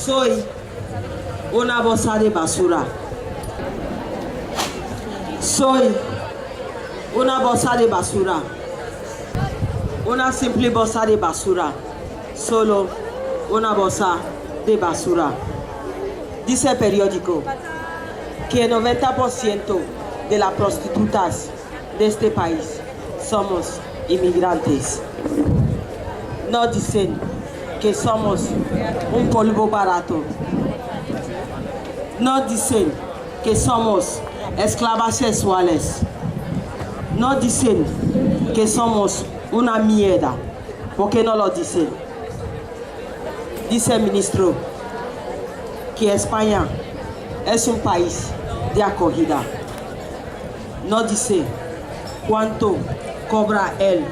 Soy una bolsa de basura. Soy una bolsa de basura. Una simple bolsa de basura. Solo una bolsa de basura. Dice el periódico que el 90% de las prostitutas de este país somos inmigrantes. No dicen que somos un polvo barato. No dicen que somos esclavas sexuales. No dicen que somos una mierda. ¿Por qué no lo dicen? Dice el ministro que España es un país de acogida. No dice cuánto cobra él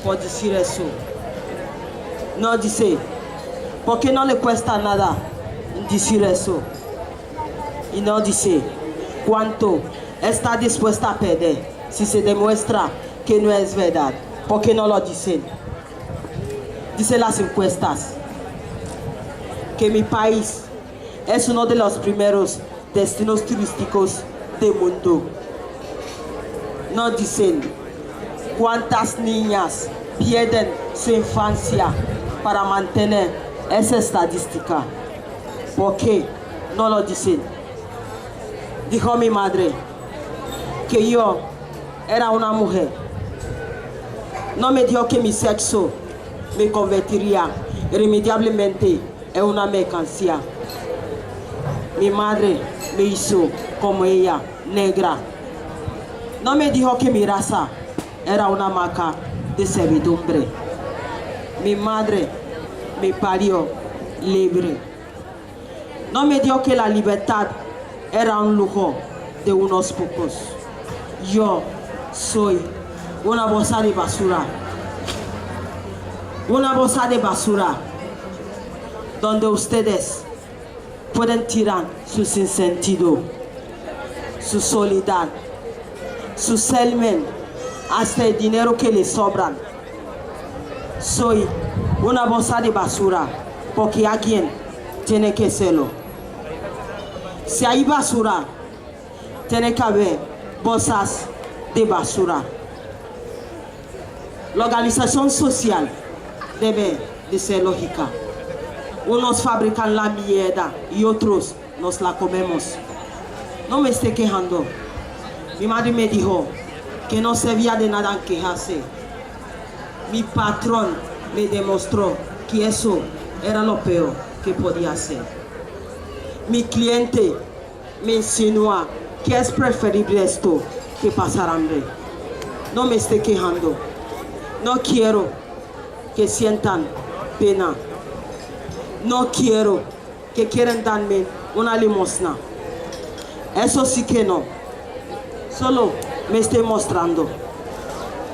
por decir eso. No dice por qué no le cuesta nada decir eso. Y no dice cuánto está dispuesta a perder si se demuestra que no es verdad. ¿Por qué no lo dicen? Dice las encuestas que mi país es uno de los primeros destinos turísticos del mundo. No dicen cuántas niñas pierden su infancia para mantener esa estadística. ¿Por qué no lo dicen? Dijo mi madre que yo era una mujer. No me dijo que mi sexo me convertiría irremediablemente en una mercancía. Mi madre me hizo como ella, negra. No me dijo que mi raza era una marca de servidumbre. Mi madre me parió libre. No me dijo que la libertad era un lujo de unos pocos. Yo soy una bolsa de basura. Una bolsa de basura donde ustedes pueden tirar su sinsentido, su soledad, su semen, hasta el dinero que les sobran. Soy una bolsa de basura porque alguien tiene que hacerlo. Si hay basura, tiene que haber bolsas de basura. La organización social debe de ser lógica. Unos fabrican la mierda y otros nos la comemos. No me esté quejando. Mi madre me dijo que no servía de nada quejarse. Mi patrón me demostró que eso era lo peor que podía hacer. Mi cliente me insinúa que es preferible esto que pasar hambre. No me esté quejando. No quiero que sientan pena. No quiero que quieran darme una limosna. Eso sí que no. Solo me estoy mostrando.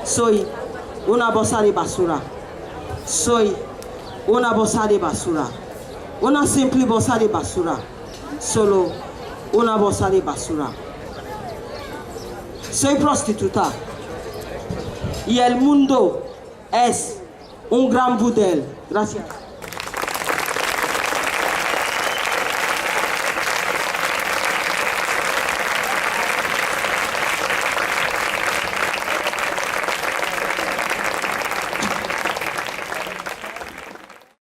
Soy una bolsa de basura. Soy una bolsa de basura. Una simple bolsa de basura. Solo una bolsa de basura. Soy prostituta. Y el mundo es un gran burdel. Gracias.